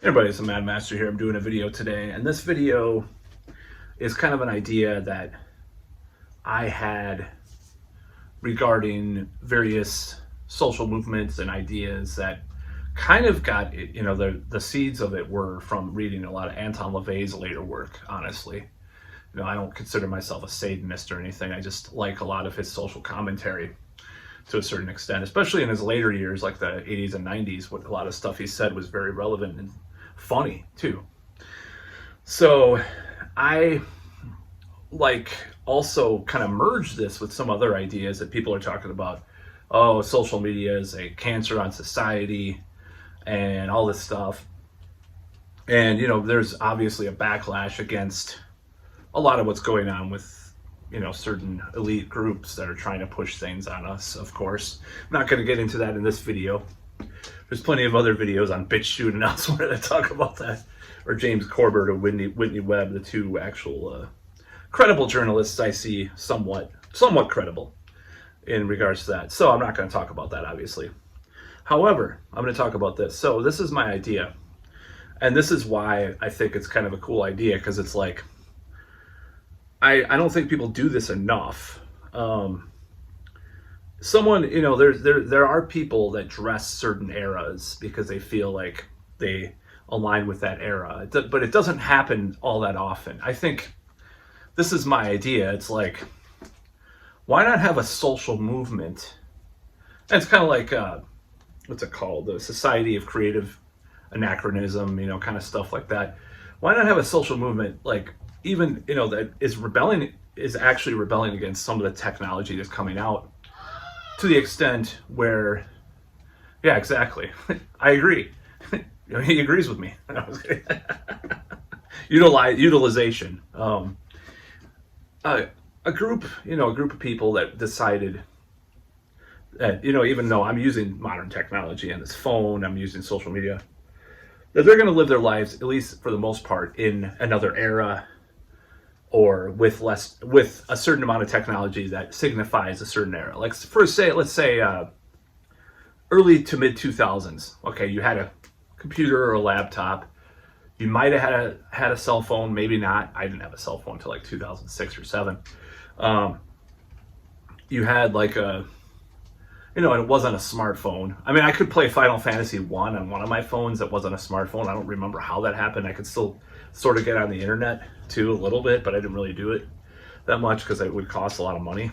Hey everybody, it's the Mad Master here. I'm doing a video today, and this video is kind of an idea that I had regarding various social movements and ideas that kind of got, the seeds of it were from reading a lot of Anton LaVey's later work, honestly. I don't consider myself a Satanist or anything. I just like a lot of his social commentary to a certain extent, especially in his later years, like the 80s and 90s. What a lot of stuff he said was very relevant and funny too. So I also kind of merge this with some other ideas that people are talking about. Oh, social media is a cancer on society and all this stuff. And there's obviously a backlash against a lot of what's going on with certain elite groups that are trying to push things on us. Of course, I'm not going to get into that in this video. There's plenty of other videos on BitChute and elsewhere that talk about that, or James Corbett or Whitney Webb, the two actual credible journalists I see somewhat credible in regards to that. So I'm not going to talk about that, obviously. However, I'm going to talk about this. So this is my idea, and this is why I think it's kind of a cool idea, because it's like I don't think people do this enough. There are people that dress certain eras because they feel like they align with that era, but it doesn't happen all that often. I think this is my idea. It's like, why not have a social movement? And it's kind of like, what's it called? The Society of Creative Anachronism, kind of stuff like that. Why not have a social movement, like, even, that is actually rebelling against some of the technology that's coming out, to the extent where, yeah, exactly. I agree. He agrees with me. Utilization. A group of people that decided that, even though I'm using modern technology and this phone, I'm using social media, that they're going to live their lives, at least for the most part, in another era, or with a certain amount of technology that signifies a certain era. Like, let's say early to mid 2000s. Okay, you had a computer or a laptop. You might have had a cell phone, maybe not. I didn't have a cell phone until like 2006 or 7. You had like and it wasn't a smartphone. I mean, I could play Final Fantasy 1 on one of my phones that wasn't a smartphone. I don't remember how that happened. I could still sort of get on the internet too a little bit, but I didn't really do it that much because it would cost a lot of money.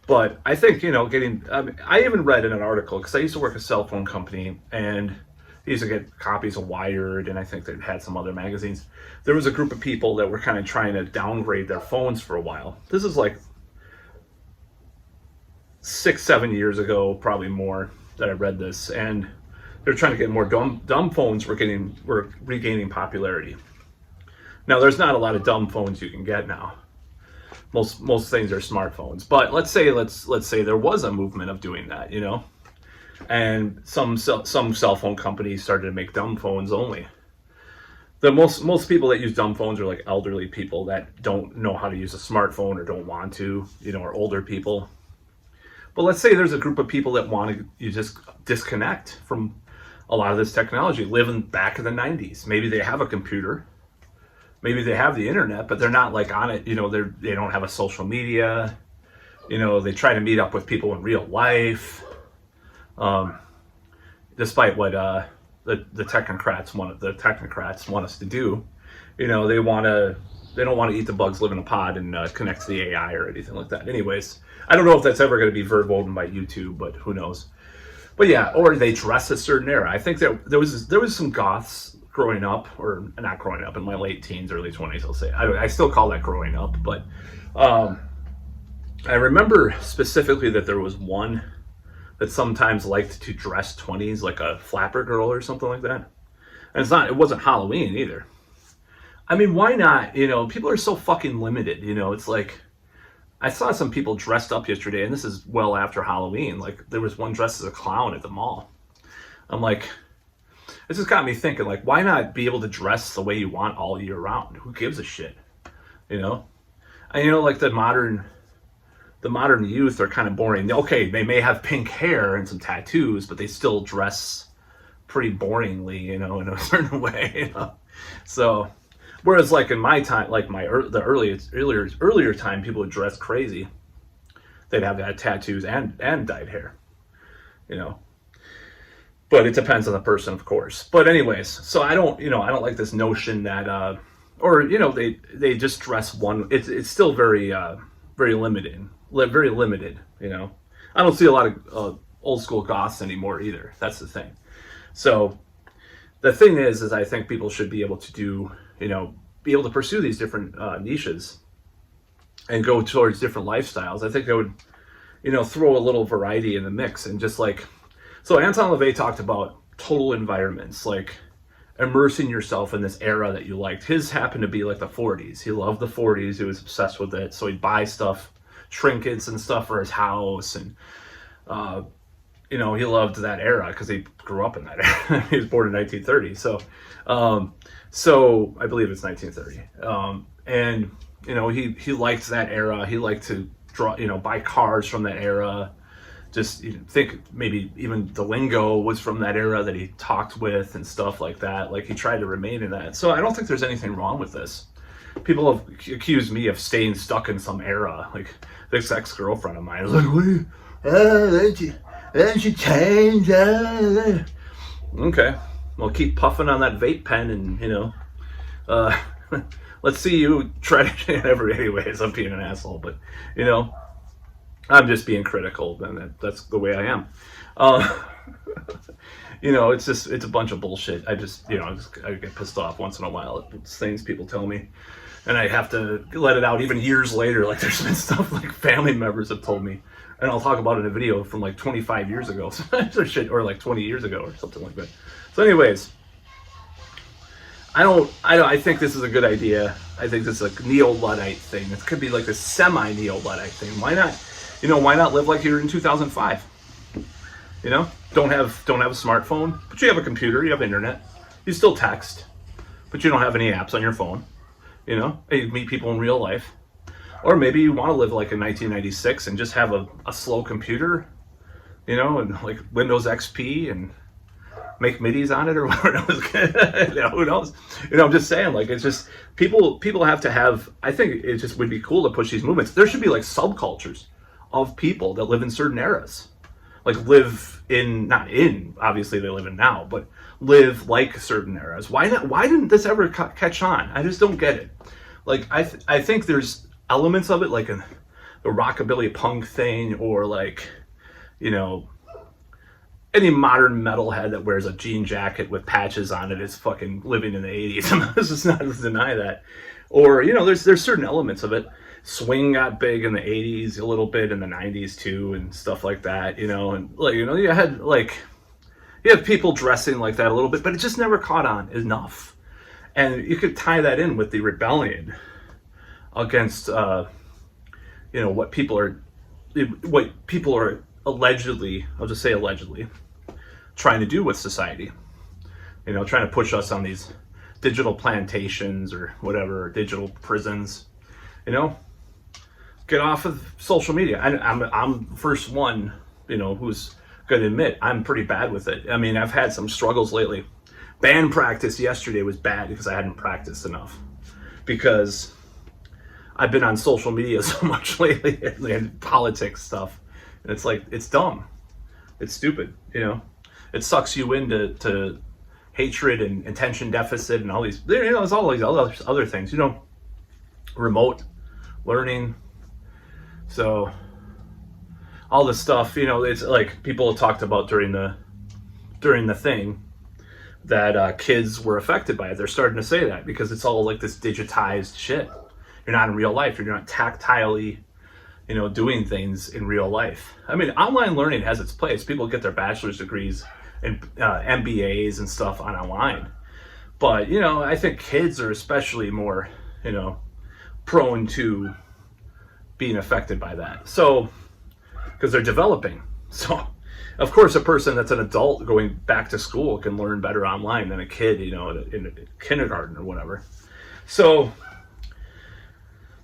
But I think, I even read in an article, because I used to work at a cell phone company, and I used to get copies of Wired, and I think they had some other magazines. There was a group of people that were kind of trying to downgrade their phones for a while. This is like 6-7 years ago, probably more, that I read this, and they're trying to get more dumb phones were regaining popularity. Now, there's not a lot of dumb phones you can get now. Most things are smartphones. But let's say there was a movement of doing that, and some cell phone companies started to make dumb phones only. The most people that use dumb phones are like elderly people that don't know how to use a smartphone or don't want to, or older people. But let's say there's a group of people that want to just disconnect from a lot of this technology, living back in the 90s. Maybe they have a computer, maybe they have the internet, but they're not like on it. They don't have a social media. They try to meet up with people in real life, despite what the technocrats want us to do. They don't want to eat the bugs, live in a pod, and connect to the AI or anything like that. Anyways, I don't know if that's ever going to be verboten by YouTube, but who knows. But yeah, or they dress a certain era. I think that there was some goths growing up, or not growing up, in my late teens, early 20s, I'll say. I still call that growing up, but I remember specifically that there was one that sometimes liked to dress 20s, like a flapper girl or something like that. And it wasn't Halloween either. I mean, why not? People are so fucking limited. It's like, I saw some people dressed up yesterday, and this is well after Halloween. Like, there was one dressed as a clown at the mall. I'm like, it just got me thinking, like, why not be able to dress the way you want all year round? Who gives a shit? And like the modern youth are kind of boring. Okay, they may have pink hair and some tattoos, but they still dress pretty boringly, in a certain way. So, whereas like in my time, like the earlier time, people would dress crazy. They'd have tattoos and dyed hair, But it depends on the person, of course. But anyways, so I don't like this notion that, they just dress one. It's still very limited. Very limited. I don't see a lot of old school goths anymore either. That's the thing. So the thing is I think people should be able to do, be able to pursue these different niches and go towards different lifestyles. I think that would, throw a little variety in the mix. And just like, so Anton LaVey talked about total environments, like immersing yourself in this era that you liked. His happened to be like the 40s. He loved the 40s. He was obsessed with it. So he'd buy stuff, trinkets and stuff for his house. And, he loved that era because he grew up in that era. He was born in 1930. So I believe it's 1930. And, he liked that era. He liked to draw, buy cars from that era. Just think maybe even the lingo was from that era that he talked with and stuff like that. Like he tried to remain in that. So I don't think there's anything wrong with this. People have accused me of staying stuck in some era. Like this ex-girlfriend of mine was like, don't you change? Okay. Well, keep puffing on that vape pen and, let's see you try to, anyways, I'm being an asshole, but, I'm just being critical, and that's the way I am. It's a bunch of bullshit. I get pissed off once in a while. It's things people tell me, and I have to let it out even years later. Like there's been stuff like family members have told me, and I'll talk about it in a video from like 25 years ago, or like 20 years ago or something like that. So anyways, I think this is a good idea. I think this is a neo-Luddite thing. It could be like a semi-neo-Luddite thing. Why not? Why not live like you're in 2005? Don't have a smartphone, but you have a computer, you have internet. You still text, but you don't have any apps on your phone. And you meet people in real life. Or maybe you want to live like in 1996 and just have a slow computer, and like Windows XP and make midis on it or whatever. Who knows? I'm just saying, like, it's just people have to have, I think it just would be cool to push these movements. There should be like subcultures of people that live in certain eras, like obviously they live in now, but live like certain eras. Why not? Why didn't this ever catch on? I just don't get it. Like I think there's elements of it, like the rockabilly punk thing, or like, any modern metalhead that wears a jean jacket with patches on it is fucking living in the 80s. I'm just not to deny that. Or, there's certain elements of it. Swing got big in the 80s, a little bit in the 90s too, and stuff like that, and like, you have people dressing like that a little bit, but it just never caught on enough. And you could tie that in with the rebellion against, what people are allegedly, I'll just say allegedly, trying to do with society. Trying to push us on these digital plantations or whatever, or digital prisons. Get off of social media. I'm the first one, who's going to admit I'm pretty bad with it. I mean, I've had some struggles lately. Band practice yesterday was bad because I hadn't practiced enough. Because I've been on social media so much lately and politics stuff. And it's like, it's dumb. It's stupid, It sucks you into hatred and attention deficit and all these, there's all these other things, remote learning. So all this stuff, it's like people talked about during the thing that kids were affected by it. They're starting to say that because it's all like this digitized shit. You're not in real life. You're not tactilely, doing things in real life. I mean, online learning has its place. People get their bachelor's degrees and MBAs and stuff online. But, I think kids are especially more, prone to being affected by that. So, because they're developing. So, of course, a person that's an adult going back to school can learn better online than a kid, in kindergarten or whatever. So,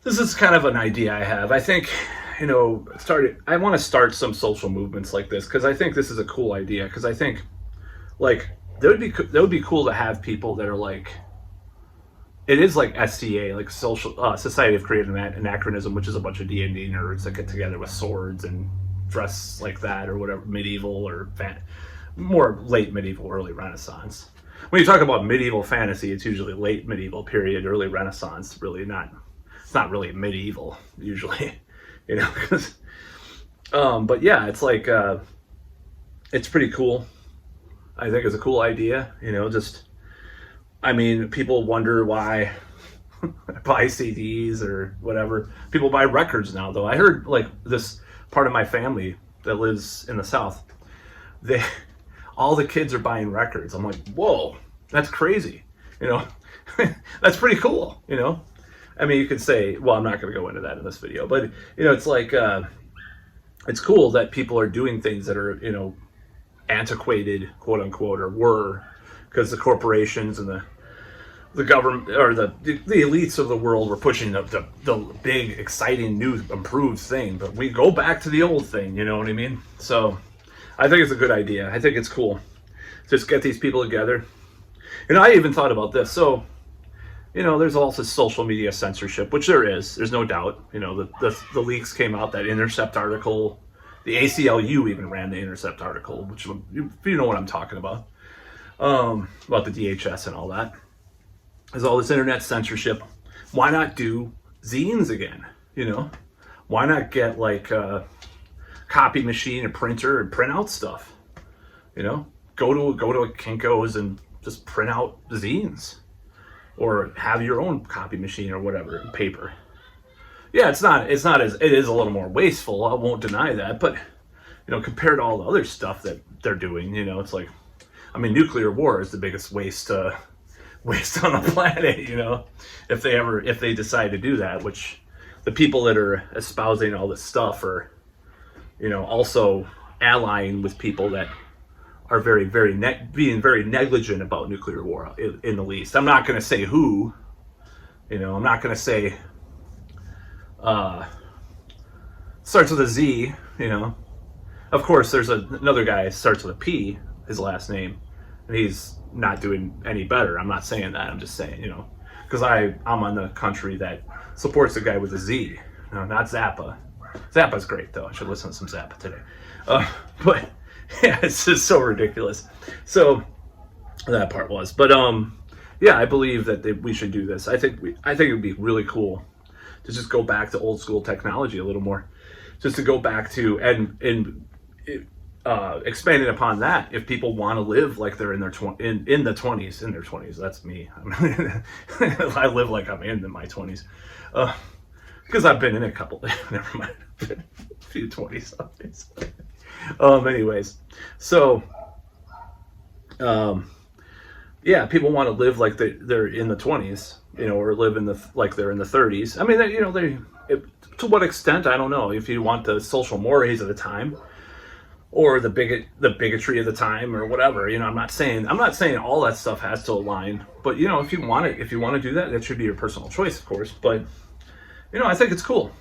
this is kind of an idea I have. I think, I want to start some social movements like this because I think this is a cool idea. Because I think, like, that would be cool to have people that are like, it is like SCA, like Society of Creative Anachronism, which is a bunch of D&D nerds that get together with swords and dress like that or whatever, medieval or more late medieval, early Renaissance. When you talk about medieval fantasy, it's usually late medieval period, early Renaissance. Really not. It's not really medieval usually, you know. But yeah, it's like it's pretty cool. I think it's a cool idea, you know. Just, I mean, people wonder why I buy CDs or whatever. People buy records now, though. I heard like this part of my family that lives in the South. All the kids are buying records. I'm like, whoa, that's crazy. You know, that's pretty cool. You know, I mean, you could say, well, I'm not going to go into that in this video, but you know, it's like, it's cool that people are doing things that are, you know, antiquated, quote unquote, or were, because the corporations and the government or the elites of the world were pushing the big, exciting, new, improved thing. But we go back to the old thing. You know what I mean? So I think it's a good idea. I think it's cool. Just get these people together. And I even thought about this. So, you know, there's also social media censorship, which there is. There's no doubt. You know, the leaks came out, that Intercept article. The ACLU even ran the Intercept article, which, if you know what I'm talking about the DHS and all that. There's all this internet censorship. Why not do zines again? You know, why not get like a copy machine, a printer, and print out stuff? You know, go to a Kinko's and just print out zines, or have your own copy machine or whatever, paper. Yeah, it is a little more wasteful. I won't deny that, but you know, compared to all the other stuff that they're doing, you know, it's like, I mean, nuclear war is the biggest waste on the planet. You know, if they decide to do that, which the people that are espousing all this stuff are, you know, also allying with people that are being very negligent about nuclear war in the least. I'm not going to say who, you know, I'm not going to say. Starts with a Z, you know. Of course, there's another guy starts with a P, his last name, and he's not doing any better. I'm not saying that. I'm just saying, you know, because I'm on the country that supports the guy with a Z, no, not Zappa. Zappa's great though. I should listen to some Zappa today. But yeah, it's just so ridiculous. So that part was, but yeah, I believe that we should do this. I think it would be really cool to just go back to old school technology a little more, just to go back to and expanding upon that. If people want to live like they're in their 20s, that's me. I live like I'm in my 20s, because I've been in a couple. Never mind, a few 20-somethings. Anyways, so yeah, people want to live like they're in the 20s. You know, or live like they're in the 30s. I mean, you know, to what extent, I don't know. If you want the social mores of the time, or the bigotry of the time, or whatever. You know, I'm not saying all that stuff has to align. But you know, if you want to do that, that should be your personal choice, of course. But you know, I think it's cool.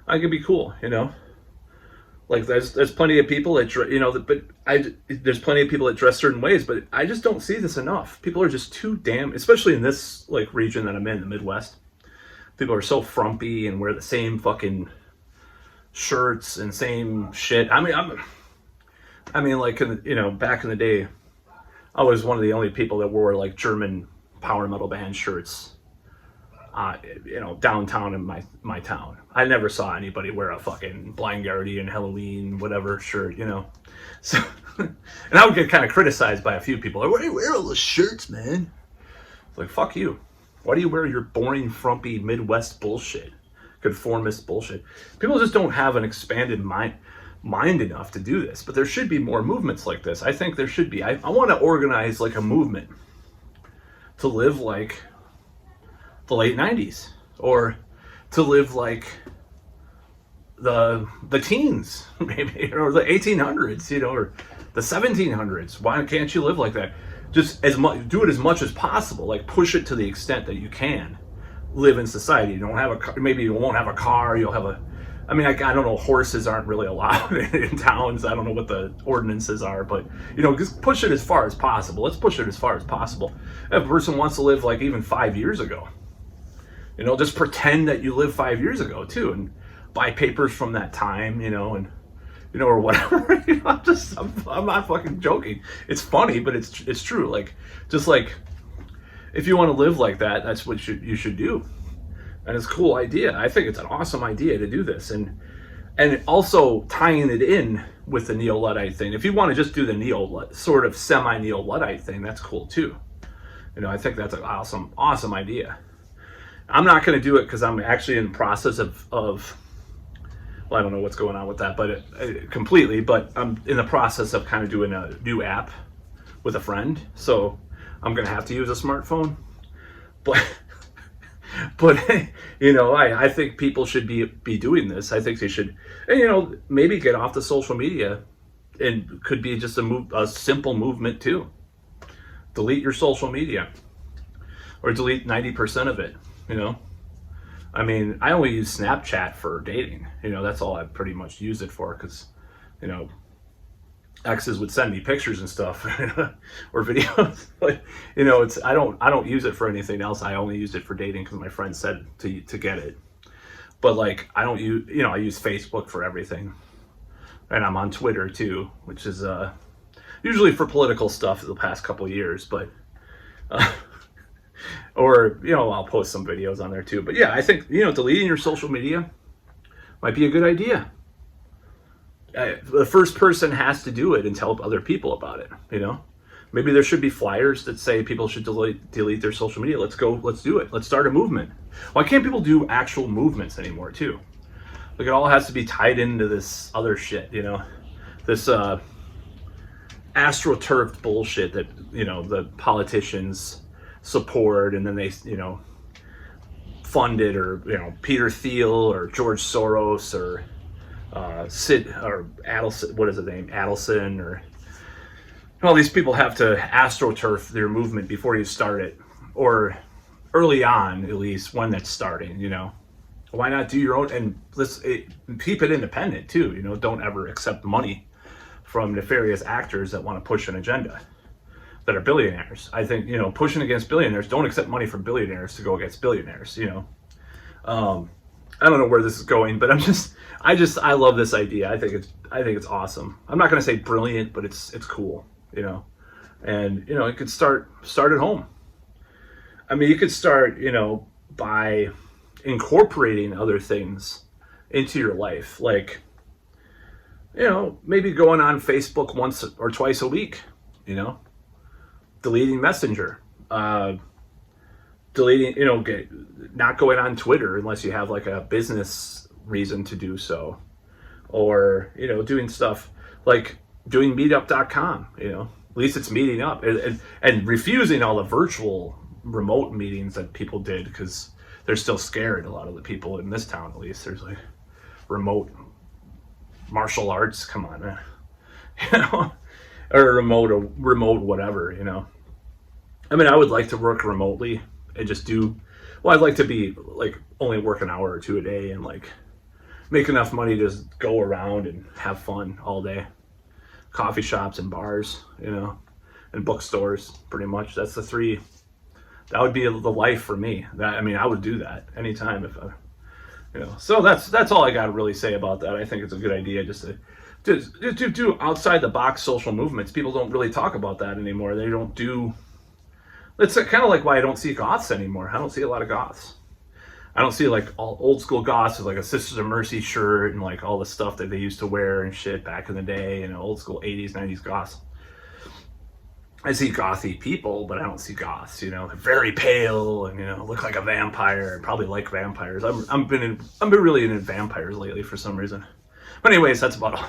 I think it'd be cool. You know, like there's plenty of people that there's plenty of people that dress certain ways, but I just don't see this enough. People are just too damn, especially in this like region that I'm in, the Midwest. People are so frumpy and wear the same fucking shirts and same shit. I mean, like, you know, back in the day, I was one of the only people that wore like German power metal band shirts. You know, downtown in my town. I never saw anybody wear a fucking Blind Guardian, Halloween, whatever shirt, you know. So, and I would get kind of criticized by a few people. Like, why do you wear all those shirts, man? It's like, fuck you. Why do you wear your boring, frumpy Midwest bullshit? Conformist bullshit. People just don't have an expanded mind enough to do this. But there should be more movements like this. I think there should be. I want to organize like a movement to live like the late 90s, or to live like the teens, maybe, or the 1800s, you know, or the 1700s. Why can't you live like that? Just do it as much as possible. Like, push it to the extent that you can live in society. You don't have a car, maybe you won't have a car. You'll have I mean, I don't know, horses aren't really allowed in towns. I don't know what the ordinances are, but, you know, just push it as far as possible. Let's push it as far as possible. If a person wants to live like even 5 years ago, you know, just pretend that you lived 5 years ago too, and buy papers from that time, you know, and, you know, or whatever. You know, I'm not fucking joking. It's funny, but it's true. Like, just like, if you want to live like that, that's what you should do. And it's a cool idea. I think it's an awesome idea to do this, and also tying it in with the Neo-Luddite thing. If you want to just do the sort of semi-Neo-Luddite thing, that's cool too. You know, I think that's an awesome idea. I'm not going to do it because I'm actually in the process of well, I don't know what's going on with that, but completely. But I'm in the process of kind of doing a new app with a friend, so I'm going to have to use a smartphone, but. But, you know, I think people should be doing this. I think they should, and, you know, maybe get off the social media, and could be just a simple movement too. Delete your social media, or delete 90% of it, you know. I mean, I only use Snapchat for dating. You know, that's all I pretty much use it for, because, you know, exes would send me pictures and stuff or videos, but, you know, I don't use it for anything else. I only used it for dating because my friend said to get it. But, like, I don't use, you know, I use Facebook for everything, and I'm on Twitter too, which is usually for political stuff the past couple of years, but or, you know, I'll post some videos on there too. But yeah, I think, you know, deleting your social media might be a good idea. The first person has to do it and tell other people about it, you know. Maybe there should be flyers that say people should delete their social media. Let's do it. Let's start a movement. Why can't people do actual movements anymore too? Like, it all has to be tied into this other shit, you know, this astroturfed bullshit that, you know, the politicians support, and then they, you know, fund it, or, you know, Peter Thiel or George Soros or Sid or Adelson, what is his name, Adelson, or all these people have to astroturf their movement before you start it, or early on, at least, when it's starting, you know. Why not do your own, and keep it independent too, you know. Don't ever accept money from nefarious actors that want to push an agenda, that are billionaires. I think, you know, pushing against billionaires, don't accept money from billionaires to go against billionaires, you know. I don't know where this is going, but I love this idea. I think it's awesome. I'm not going to say brilliant, but it's cool, you know. And, you know, it could start at home. I mean, you could start, you know, by incorporating other things into your life, like, you know, maybe going on Facebook once or twice a week, you know, deleting Messenger, deleting, you know, not going on Twitter unless you have like a business reason to do so, or, you know, doing stuff like doing meetup.com, you know, at least it's meeting up, and refusing all the virtual remote meetings that people did, because they're still scared. A lot of the people in this town, at least, there's like remote martial arts, come on, man. You know, or remote whatever, you know. I mean, I would like to work remotely and just I'd like to be like only work an hour or two a day, and like make enough money to just go around and have fun all day. Coffee shops and bars, you know, and bookstores, pretty much. That's the three. That would be the life for me. I mean, I would do that anytime if I, you know. So that's all I got to really say about that. I think it's a good idea just to do outside the box social movements. People don't really talk about that anymore. They don't do. It's kind of like why I don't see goths anymore. I don't see a lot of goths. I don't see like all old school goths with like a Sisters of Mercy shirt and like all the stuff that they used to wear and shit back in the day, you know, old school 80s, 90s goths. I see gothy people, but I don't see goths, you know. They're very pale and, you know, look like a vampire and probably like vampires. I've been really into vampires lately for some reason. But anyways, that's about all.